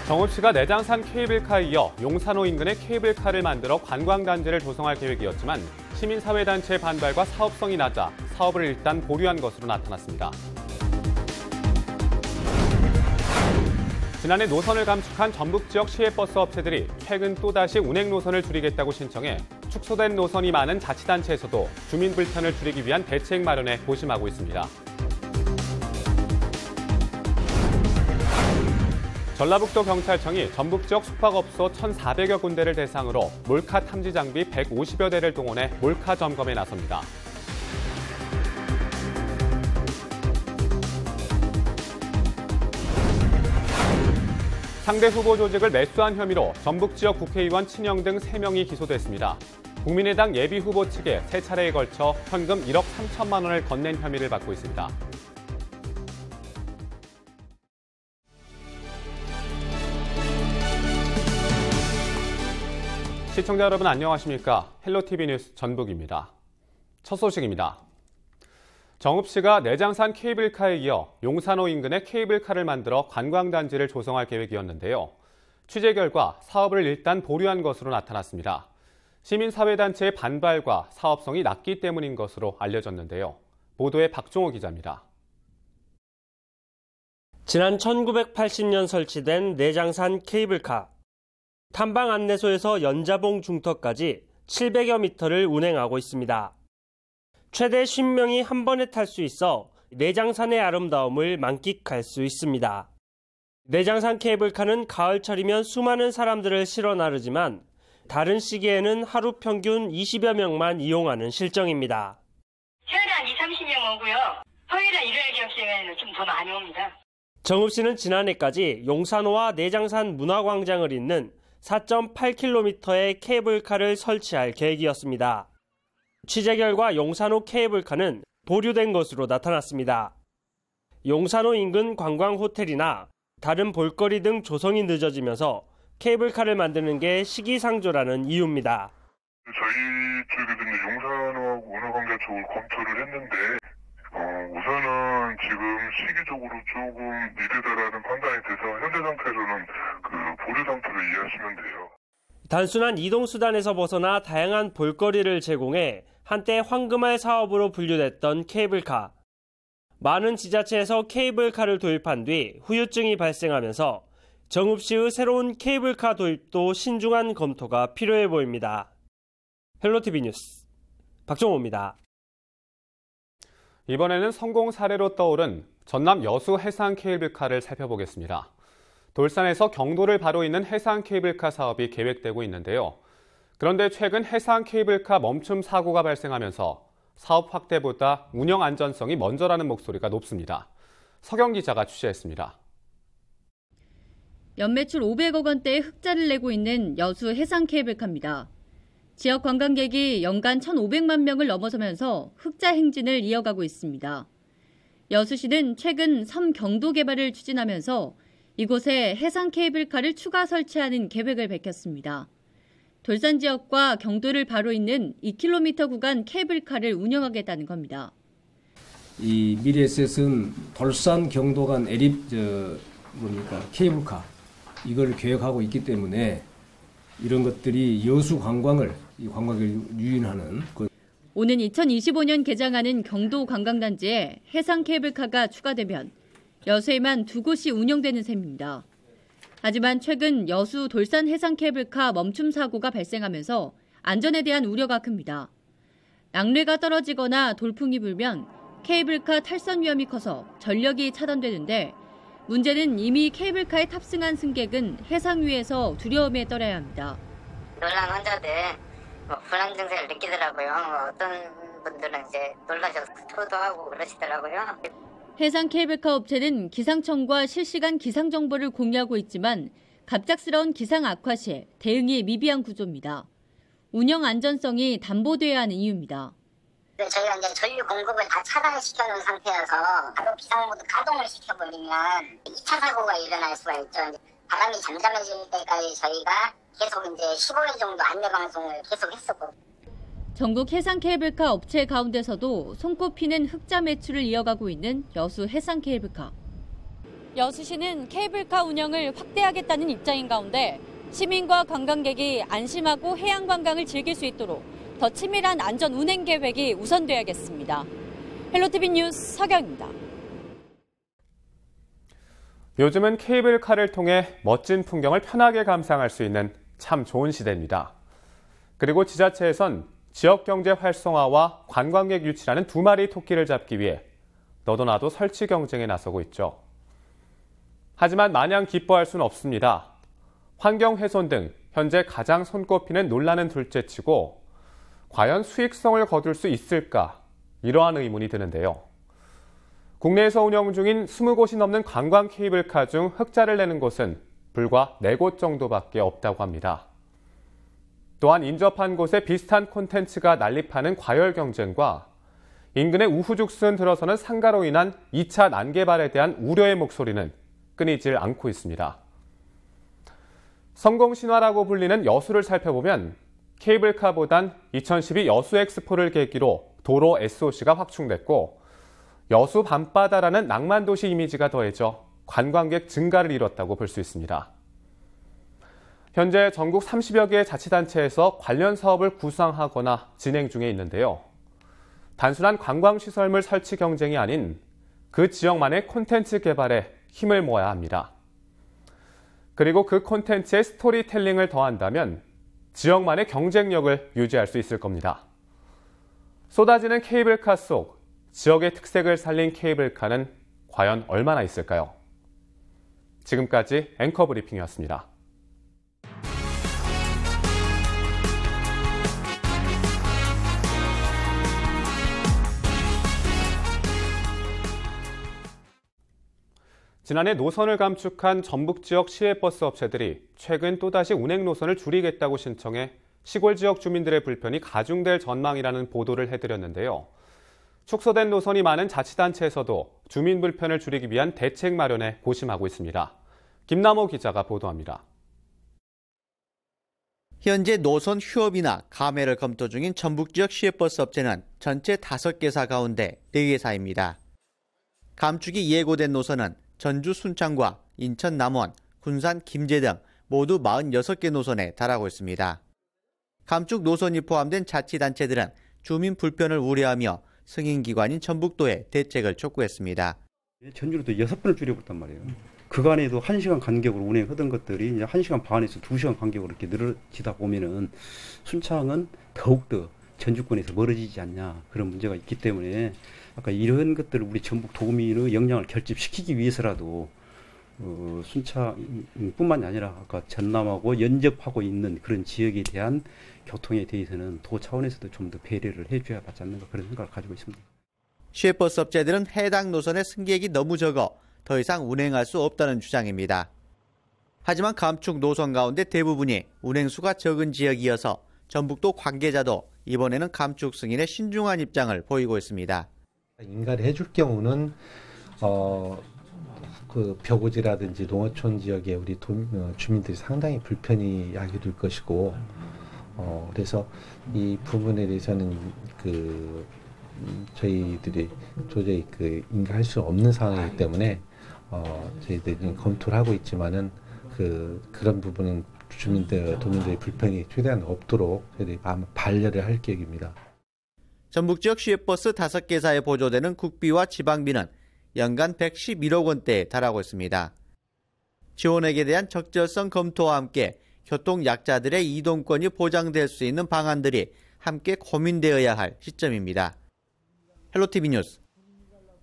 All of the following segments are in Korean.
정읍시가 내장산 케이블카에 이어 용산호 인근에 케이블카를 만들어 관광단지를 조성할 계획이었지만 시민사회단체의 반발과 사업성이 낮아 사업을 일단 보류한 것으로 나타났습니다. 지난해 노선을 감축한 전북 지역 시외버스 업체들이 최근 또다시 운행 노선을 줄이겠다고 신청해 축소된 노선이 많은 자치단체에서도 주민 불편을 줄이기 위한 대책 마련에 고심하고 있습니다. 전라북도 경찰청이 전북 지역 숙박업소 1,400여 군데를 대상으로 몰카 탐지 장비 150여 대를 동원해 몰카 점검에 나섭니다. 상대 후보 조직을 매수한 혐의로 전북 지역 국회의원 친형 등 3명이 기소됐습니다. 국민의당 예비후보 측에 3차례에 걸쳐 현금 1억 3천만 원을 건넨 혐의를 받고 있습니다. 시청자 여러분 안녕하십니까? 헬로티비 뉴스 전북입니다. 첫 소식입니다. 정읍시가 내장산 케이블카에 이어 용산호 인근에 케이블카를 만들어 관광단지를 조성할 계획이었는데요. 취재 결과 사업을 일단 보류한 것으로 나타났습니다. 시민사회단체의 반발과 사업성이 낮기 때문인 것으로 알려졌는데요. 보도에 박종호 기자입니다. 지난 1980년 설치된 내장산 케이블카. 탐방 안내소에서 연자봉 중턱까지 700여 미터를 운행하고 있습니다. 최대 50명이 한 번에 탈 수 있어 내장산의 아름다움을 만끽할 수 있습니다. 내장산 케이블카는 가을철이면 수많은 사람들을 실어 나르지만 다른 시기에는 하루 평균 20여 명만 이용하는 실정입니다. 최근에 한 20-30명 오고요. 토요일에 일요일 기업시에는 좀 더 많이 옵니다. 정읍시는 지난해까지 용산호와 내장산 문화광장을 잇는 4.8km의 케이블카를 설치할 계획이었습니다. 취재 결과 용산호 케이블카는 보류된 것으로 나타났습니다. 용산호 인근 관광호텔이나 다른 볼거리 등 조성이 늦어지면서 케이블카를 만드는 게 시기상조라는 이유입니다. 저희 쪽에도 용산호하고 문화광장 쪽을 검토를 했는데 우선은 지금 시기적으로 조금 미래다라는 판단이 돼서 현재 상태로는 보류 상태로 이해하시면 돼요. 단순한 이동수단에서 벗어나 다양한 볼거리를 제공해 한때 황금알 사업으로 분류됐던 케이블카. 많은 지자체에서 케이블카를 도입한 뒤 후유증이 발생하면서 정읍시의 새로운 케이블카 도입도 신중한 검토가 필요해 보입니다. 헬로티비 뉴스 박종호입니다. 이번에는 성공 사례로 떠오른 전남 여수 해상 케이블카를 살펴보겠습니다. 돌산에서 경도를 바로 잇는 해상 케이블카 사업이 계획되고 있는데요. 그런데 최근 해상 케이블카 멈춤 사고가 발생하면서 사업 확대보다 운영 안전성이 먼저라는 목소리가 높습니다. 서경 기자가 취재했습니다. 연매출 500억 원대의 흑자를 내고 있는 여수 해상 케이블카입니다. 지역 관광객이 연간 1,500만 명을 넘어서면서 흑자 행진을 이어가고 있습니다. 여수시는 최근 섬 경도 개발을 추진하면서 이곳에 해상 케이블카를 추가 설치하는 계획을 밝혔습니다. 돌산 지역과 경도를 바로 잇는 2km 구간 케이블카를 운영하겠다는 겁니다. 이 미래에셋은 돌산 경도 간 케이블카 이걸 계획하고 있기 때문에 이런 것들이 여수 관광을 유인하는 오는 2025년 개장하는 경도 관광단지에 해상 케이블카가 추가되면 여수에만 2곳이 운영되는 셈입니다. 하지만 최근 여수 돌산 해상 케이블카 멈춤 사고가 발생하면서 안전에 대한 우려가 큽니다. 낙뢰가 떨어지거나 돌풍이 불면 케이블카 탈선 위험이 커서 전력이 차단되는데 문제는 이미 케이블카에 탑승한 승객은 해상 위에서 두려움에 떨어야 합니다. 놀란 환자들 불안 증세를 느끼더라고요. 어떤 분들은 이제 놀라셔서 토도 하고 그러시더라고요. 해상 케이블카 업체는 기상청과 실시간 기상 정보를 공유하고 있지만 갑작스러운 기상 악화 시 대응이 미비한 구조입니다. 운영 안전성이 담보돼야 하는 이유입니다. 저희가 이제 전류 공급을 다 차단시켜 놓은 상태여서 바로 비상모드 가동을 시켜버리면 2차 사고가 일어날 수가 있죠. 바람이 잠잠해질 때까지 저희가 계속 이제 15회 정도 안내 방송을 계속 했었고. 전국 해상 케이블카 업체 가운데서도 손꼽히는 흑자 매출을 이어가고 있는 여수 해상 케이블카. 여수시는 케이블카 운영을 확대하겠다는 입장인 가운데 시민과 관광객이 안심하고 해양 관광을 즐길 수 있도록 더 치밀한 안전 운행 계획이 우선돼야겠습니다. 헬로티비 뉴스 서경입니다. 요즘은 케이블카를 통해 멋진 풍경을 편하게 감상할 수 있는 참 좋은 시대입니다. 그리고 지자체에선 지역 경제 활성화와 관광객 유치라는 두 마리 토끼를 잡기 위해 너도 나도 설치 경쟁에 나서고 있죠. 하지만 마냥 기뻐할 수는 없습니다. 환경 훼손 등 현재 가장 손꼽히는 논란은 둘째치고 과연 수익성을 거둘 수 있을까? 이러한 의문이 드는데요. 국내에서 운영 중인 20곳이 넘는 관광 케이블카 중 흑자를 내는 곳은 불과 4곳 정도밖에 없다고 합니다. 또한 인접한 곳에 비슷한 콘텐츠가 난립하는 과열 경쟁과 인근의 우후죽순 들어서는 상가로 인한 2차 난개발에 대한 우려의 목소리는 끊이질 않고 있습니다. 성공 신화라고 불리는 여수를 살펴보면 케이블카보단 2012 여수 엑스포를 계기로 도로 SOC가 확충됐고 여수 밤바다라는 낭만도시 이미지가 더해져 관광객 증가를 이뤘다고 볼 수 있습니다. 현재 전국 30여 개의 자치단체에서 관련 사업을 구상하거나 진행 중에 있는데요. 단순한 관광시설물 설치 경쟁이 아닌 그 지역만의 콘텐츠 개발에 힘을 모아야 합니다. 그리고 그 콘텐츠의 스토리텔링을 더한다면 지역만의 경쟁력을 유지할 수 있을 겁니다. 쏟아지는 케이블카 속 지역의 특색을 살린 케이블카는 과연 얼마나 있을까요? 지금까지 앵커 브리핑이었습니다. 지난해 노선을 감축한 전북 지역 시외버스 업체들이 최근 또다시 운행 노선을 줄이겠다고 신청해 시골 지역 주민들의 불편이 가중될 전망이라는 보도를 해드렸는데요. 축소된 노선이 많은 자치단체에서도 주민 불편을 줄이기 위한 대책 마련에 고심하고 있습니다. 김남호 기자가 보도합니다. 현재 노선 휴업이나 감회를 검토 중인 전북 지역 시외버스 업체는 전체 5개사 가운데 4개사입니다. 감축이 예고된 노선은 전주 순창과 인천 남원, 군산 김제 등 모두 46개 노선에 달하고 있습니다. 감축 노선이 포함된 자치단체들은 주민 불편을 우려하며 승인기관인 전북도에 대책을 촉구했습니다. 전주로 또 6번을 줄여버렸단 말이에요. 그간에도 1시간 간격으로 운행하던 것들이 이제 1시간 반에서 2시간 간격으로 이렇게 늘어지다 보면은 순창은 더욱더 전주권에서 멀어지지 않냐 그런 문제가 있기 때문에 아까 이런 것들을 우리 전북 도민의 역량을 결집시키기 위해서라도 순창뿐만이 아니라 아까 전남하고 연접하고 있는 그런 지역에 대한 교통에 대해서는 도 차원에서도 좀 더 배려를 해줘야 맞지 않는가 그런 생각을 가지고 있습니다. 시외버스 업체들은 해당 노선의 승객이 너무 적어 더 이상 운행할 수 없다는 주장입니다. 하지만 감축 노선 가운데 대부분이 운행수가 적은 지역이어서 전북도 관계자도 이번에는 감축 승인에 신중한 입장을 보이고 있습니다. 인가를 해줄 경우는 그 벼고지라든지 농어촌 지역의 우리 주민들이 상당히 불편이 야기 될 것이고 그래서 이 부분에 대해서는 저희들이 도저히 인가할 수 없는 상황이기 때문에 저희들이 검토를 하고 있지만은 그런 부분은 도민들의 불편이 최대한 없도록 저희들이 반려를 할 계획입니다. 전북 지역 시외버스 5개사에 보조되는 국비와 지방비는 연간 111억 원대에 달하고 있습니다. 지원액에 대한 적절성 검토와 함께 교통 약자들의 이동권이 보장될 수 있는 방안들이 함께 고민되어야 할 시점입니다. 헬로티비 뉴스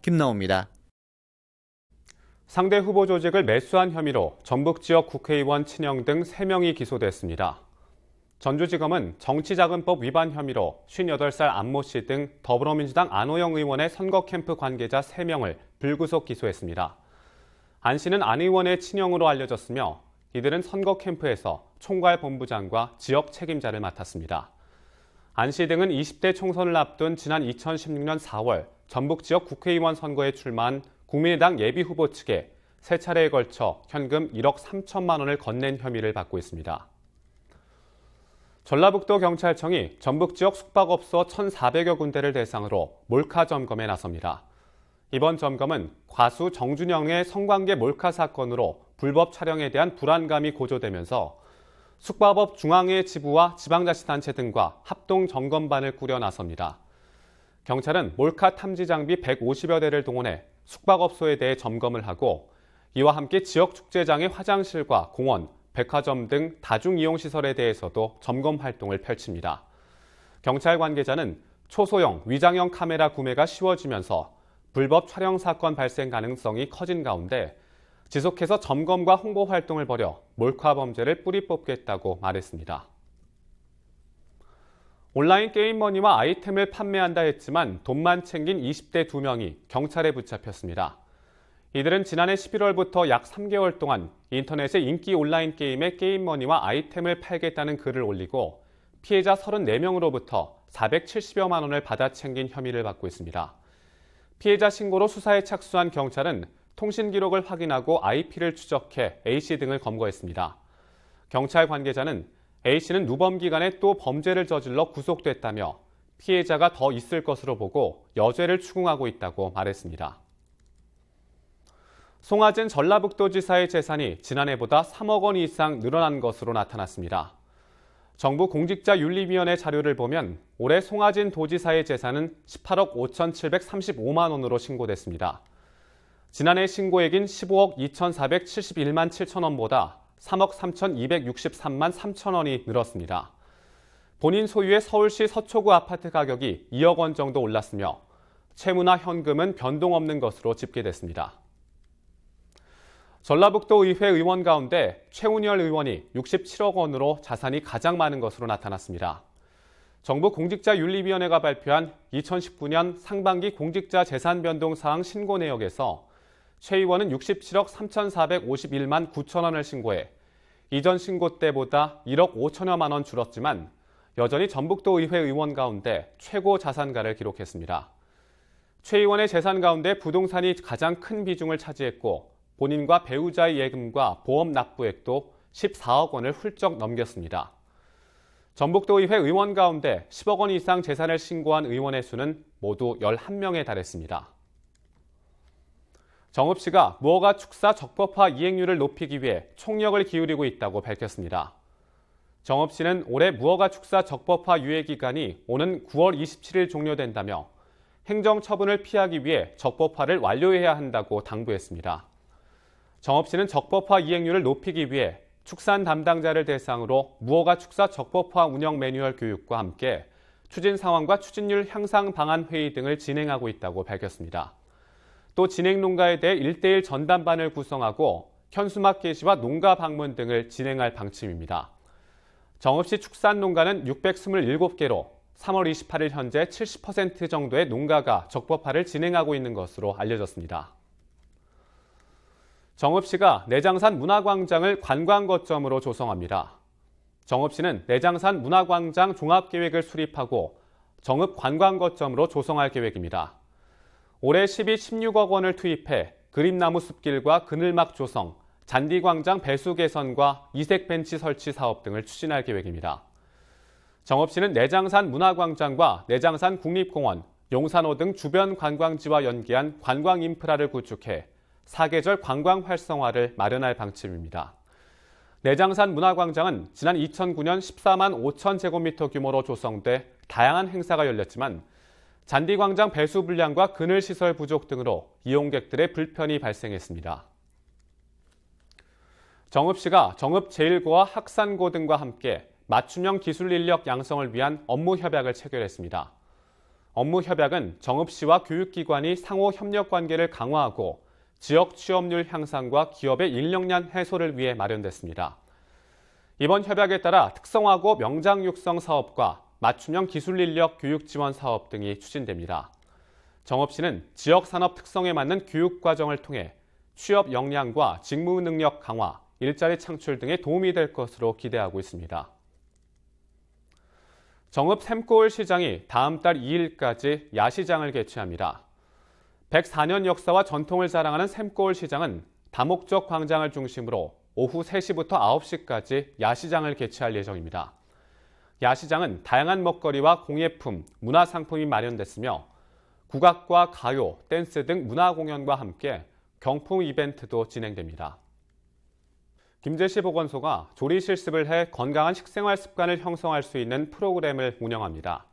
김나호입니다. 상대 후보 조직을 매수한 혐의로 전북 지역 국회의원 친형 등 3명이 기소됐습니다. 전주지검은 정치자금법 위반 혐의로 58살 안모 씨 등 더불어민주당 안호영 의원의 선거 캠프 관계자 3명을 불구속 기소했습니다. 안 씨는 안 의원의 친형으로 알려졌으며 이들은 선거 캠프에서 총괄 본부장과 지역 책임자를 맡았습니다. 안 씨 등은 20대 총선을 앞둔 지난 2016년 4월 전북 지역 국회의원 선거에 출마한 국민의당 예비후보 측에 3차례에 걸쳐 현금 1억 3천만 원을 건넨 혐의를 받고 있습니다. 전라북도 경찰청이 전북 지역 숙박업소 1,400여 군데를 대상으로 몰카 점검에 나섭니다. 이번 점검은 과수 정준영의 성관계 몰카 사건으로 불법 촬영에 대한 불안감이 고조되면서 숙박업 중앙회 지부와 지방자치단체 등과 합동 점검반을 꾸려 나섭니다. 경찰은 몰카 탐지 장비 150여 대를 동원해 숙박업소에 대해 점검을 하고 이와 함께 지역 축제장의 화장실과 공원, 백화점 등 다중이용시설에 대해서도 점검 활동을 펼칩니다. 경찰 관계자는 초소형, 위장형 카메라 구매가 쉬워지면서 불법 촬영 사건 발생 가능성이 커진 가운데 지속해서 점검과 홍보 활동을 벌여 몰카 범죄를 뿌리 뽑겠다고 말했습니다. 온라인 게임머니와 아이템을 판매한다 했지만 돈만 챙긴 20대 2명이 경찰에 붙잡혔습니다. 이들은 지난해 11월부터 약 3개월 동안 인터넷의 인기 온라인 게임에 게임머니와 아이템을 팔겠다는 글을 올리고 피해자 34명으로부터 470여만 원을 받아 챙긴 혐의를 받고 있습니다. 피해자 신고로 수사에 착수한 경찰은 통신 기록을 확인하고 IP를 추적해 A씨 등을 검거했습니다. 경찰 관계자는 A씨는 누범 기간에 또 범죄를 저질러 구속됐다며 피해자가 더 있을 것으로 보고 여죄를 추궁하고 있다고 말했습니다. 송하진 전라북도지사의 재산이 지난해보다 3억 원 이상 늘어난 것으로 나타났습니다. 정부 공직자윤리위원회 자료를 보면 올해 송하진 도지사의 재산은 18억 5,735만 원으로 신고됐습니다. 지난해 신고액인 15억 2,471만 7천 원보다 3억 3,263만 3천 원이 늘었습니다. 본인 소유의 서울시 서초구 아파트 가격이 2억 원 정도 올랐으며 채무나 현금은 변동 없는 것으로 집계됐습니다. 전라북도 의회 의원 가운데 최운열 의원이 67억 원으로 자산이 가장 많은 것으로 나타났습니다. 정부 공직자윤리위원회가 발표한 2019년 상반기 공직자 재산 변동 사항 신고 내역에서 최 의원은 67억 3,451만 9천 원을 신고해 이전 신고 때보다 1억 5천여만 원 줄었지만 여전히 전북도 의회 의원 가운데 최고 자산가를 기록했습니다. 최 의원의 재산 가운데 부동산이 가장 큰 비중을 차지했고 본인과 배우자의 예금과 보험 납부액도 14억 원을 훌쩍 넘겼습니다. 전북도의회 의원 가운데 10억 원 이상 재산을 신고한 의원의 수는 모두 11명에 달했습니다. 정읍시가 무허가 축사 적법화 이행률을 높이기 위해 총력을 기울이고 있다고 밝혔습니다. 정읍시는 올해 무허가 축사 적법화 유예 기간이 오는 9월 27일 종료된다며 행정처분을 피하기 위해 적법화를 완료해야 한다고 당부했습니다. 정읍시는 적법화 이행률을 높이기 위해 축산 담당자를 대상으로 무허가 축사 적법화 운영 매뉴얼 교육과 함께 추진 상황과 추진률 향상 방안 회의 등을 진행하고 있다고 밝혔습니다. 또 진행 농가에 대해 1:1 전담반을 구성하고 현수막 게시와 농가 방문 등을 진행할 방침입니다. 정읍시 축산 농가는 627개로 3월 28일 현재 70% 정도의 농가가 적법화를 진행하고 있는 것으로 알려졌습니다. 정읍시가 내장산 문화광장을 관광거점으로 조성합니다. 정읍시는 내장산 문화광장 종합계획을 수립하고 정읍 관광거점으로 조성할 계획입니다. 올해 16억 원을 투입해 그림나무 숲길과 그늘막 조성, 잔디광장 배수 개선과 이색 벤치 설치 사업 등을 추진할 계획입니다. 정읍시는 내장산 문화광장과 내장산 국립공원, 용산호 등 주변 관광지와 연계한 관광 인프라를 구축해 사계절 관광 활성화를 마련할 방침입니다. 내장산 문화광장은 지난 2009년 14만 5천 제곱미터 규모로 조성돼 다양한 행사가 열렸지만 잔디광장 배수 불량과 그늘시설 부족 등으로 이용객들의 불편이 발생했습니다. 정읍시가 정읍-제1고와 학산고 등과 함께 맞춤형 기술 인력 양성을 위한 업무 협약을 체결했습니다. 업무 협약은 정읍시와 교육기관이 상호 협력 관계를 강화하고 지역 취업률 향상과 기업의 인력난 해소를 위해 마련됐습니다. 이번 협약에 따라 특성화고 명장 육성 사업과 맞춤형 기술 인력 교육 지원 사업 등이 추진됩니다. 정읍시는 지역 산업 특성에 맞는 교육 과정을 통해 취업 역량과 직무 능력 강화, 일자리 창출 등에 도움이 될 것으로 기대하고 있습니다. 정읍 샘골 시장이 다음 달 2일까지 야시장을 개최합니다. 104년 역사와 전통을 자랑하는 샘골 시장은 다목적 광장을 중심으로 오후 3시부터 9시까지 야시장을 개최할 예정입니다. 야시장은 다양한 먹거리와 공예품, 문화상품이 마련됐으며 국악과 가요, 댄스 등 문화 공연과 함께 경품 이벤트도 진행됩니다. 김제시 보건소가 조리 실습을 해 건강한 식생활 습관을 형성할 수 있는 프로그램을 운영합니다.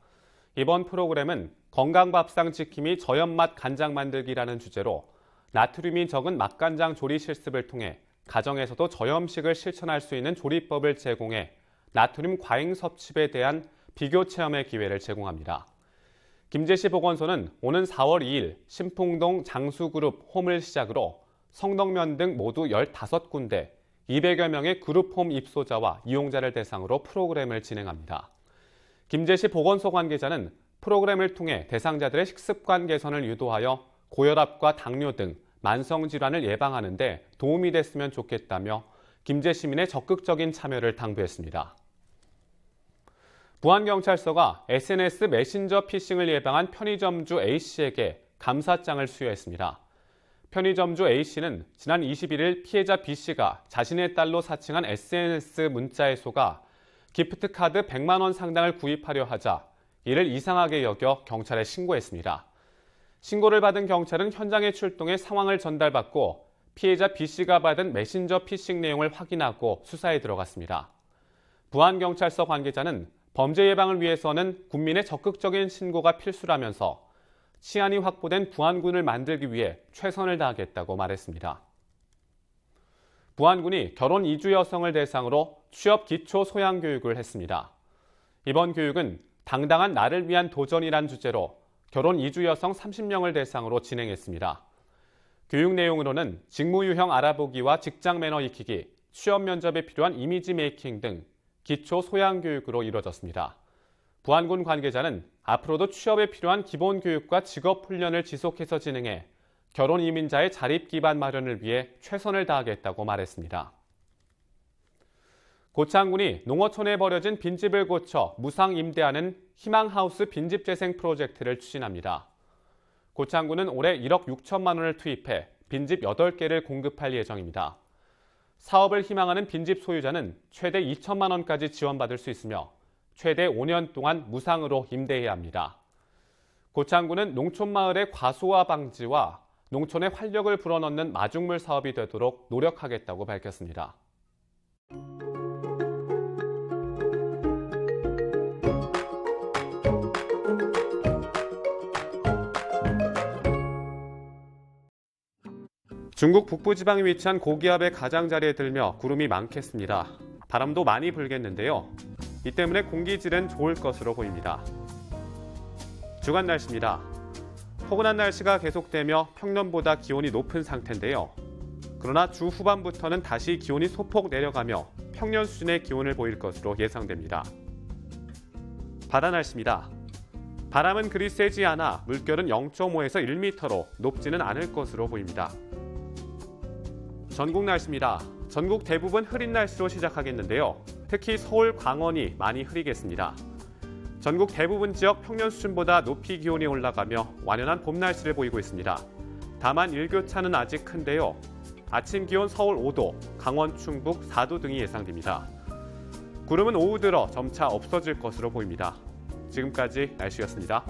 이번 프로그램은 건강밥상 지킴이 저염맛 간장 만들기라는 주제로 나트륨이 적은 맛간장 조리 실습을 통해 가정에서도 저염식을 실천할 수 있는 조리법을 제공해 나트륨 과잉 섭취에 대한 비교 체험의 기회를 제공합니다. 김제시 보건소는 오는 4월 2일 신풍동 장수그룹 홈을 시작으로 성덕면 등 모두 15군데 200여 명의 그룹홈 입소자와 이용자를 대상으로 프로그램을 진행합니다. 김제시 보건소 관계자는 프로그램을 통해 대상자들의 식습관 개선을 유도하여 고혈압과 당뇨 등 만성질환을 예방하는 데 도움이 됐으면 좋겠다며 김제 시민의 적극적인 참여를 당부했습니다. 부안경찰서가 SNS 메신저 피싱을 예방한 편의점주 A씨에게 감사장을 수여했습니다. 편의점주 A씨는 지난 21일 피해자 B씨가 자신의 딸로 사칭한 SNS 문자에 속아 기프트카드 100만 원 상당을 구입하려 하자 이를 이상하게 여겨 경찰에 신고했습니다. 신고를 받은 경찰은 현장에 출동해 상황을 전달받고 피해자 B씨가 받은 메신저 피싱 내용을 확인하고 수사에 들어갔습니다. 부안경찰서 관계자는 범죄 예방을 위해서는 국민의 적극적인 신고가 필수라면서 치안이 확보된 부안군을 만들기 위해 최선을 다하겠다고 말했습니다. 부안군이 결혼 이주 여성을 대상으로 취업 기초 소양 교육을 했습니다. 이번 교육은 당당한 나를 위한 도전이란 주제로 결혼 이주 여성 30명을 대상으로 진행했습니다. 교육 내용으로는 직무 유형 알아보기와 직장 매너 익히기, 취업 면접에 필요한 이미지 메이킹 등 기초 소양 교육으로 이루어졌습니다. 부안군 관계자는 앞으로도 취업에 필요한 기본 교육과 직업 훈련을 지속해서 진행해 결혼 이민자의 자립 기반 마련을 위해 최선을 다하겠다고 말했습니다. 고창군이 농어촌에 버려진 빈집을 고쳐 무상 임대하는 희망하우스 빈집 재생 프로젝트를 추진합니다. 고창군은 올해 1억 6천만 원을 투입해 빈집 8개를 공급할 예정입니다. 사업을 희망하는 빈집 소유자는 최대 2천만 원까지 지원받을 수 있으며 최대 5년 동안 무상으로 임대해야 합니다. 고창군은 농촌마을의 과소화 방지와 농촌의 활력을 불어넣는 마중물 사업이 되도록 노력하겠다고 밝혔습니다. 중국 북부지방에 위치한 고기압의 가장자리에 들며 구름이 많겠습니다. 바람도 많이 불겠는데요. 이 때문에 공기질은 좋을 것으로 보입니다. 주간 날씨입니다. 포근한 날씨가 계속되며 평년보다 기온이 높은 상태인데요. 그러나 주 후반부터는 다시 기온이 소폭 내려가며 평년 수준의 기온을 보일 것으로 예상됩니다. 바다 날씨입니다. 바람은 그리 세지 않아 물결은 0.5에서 1m로 높지는 않을 것으로 보입니다. 전국 날씨입니다. 전국 대부분 흐린 날씨로 시작하겠는데요. 특히 서울, 강원이 많이 흐리겠습니다. 전국 대부분 지역 평년 수준보다 높이 기온이 올라가며 완연한 봄 날씨를 보이고 있습니다. 다만 일교차는 아직 큰데요. 아침 기온 서울 5도, 강원, 충북 4도 등이 예상됩니다. 구름은 오후 들어 점차 없어질 것으로 보입니다. 지금까지 날씨였습니다.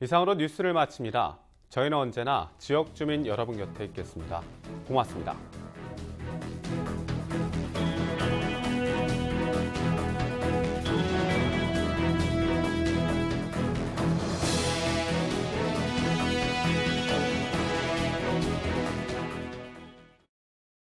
이상으로 뉴스를 마칩니다. 저희는 언제나 지역 주민 여러분 곁에 있겠습니다. 고맙습니다.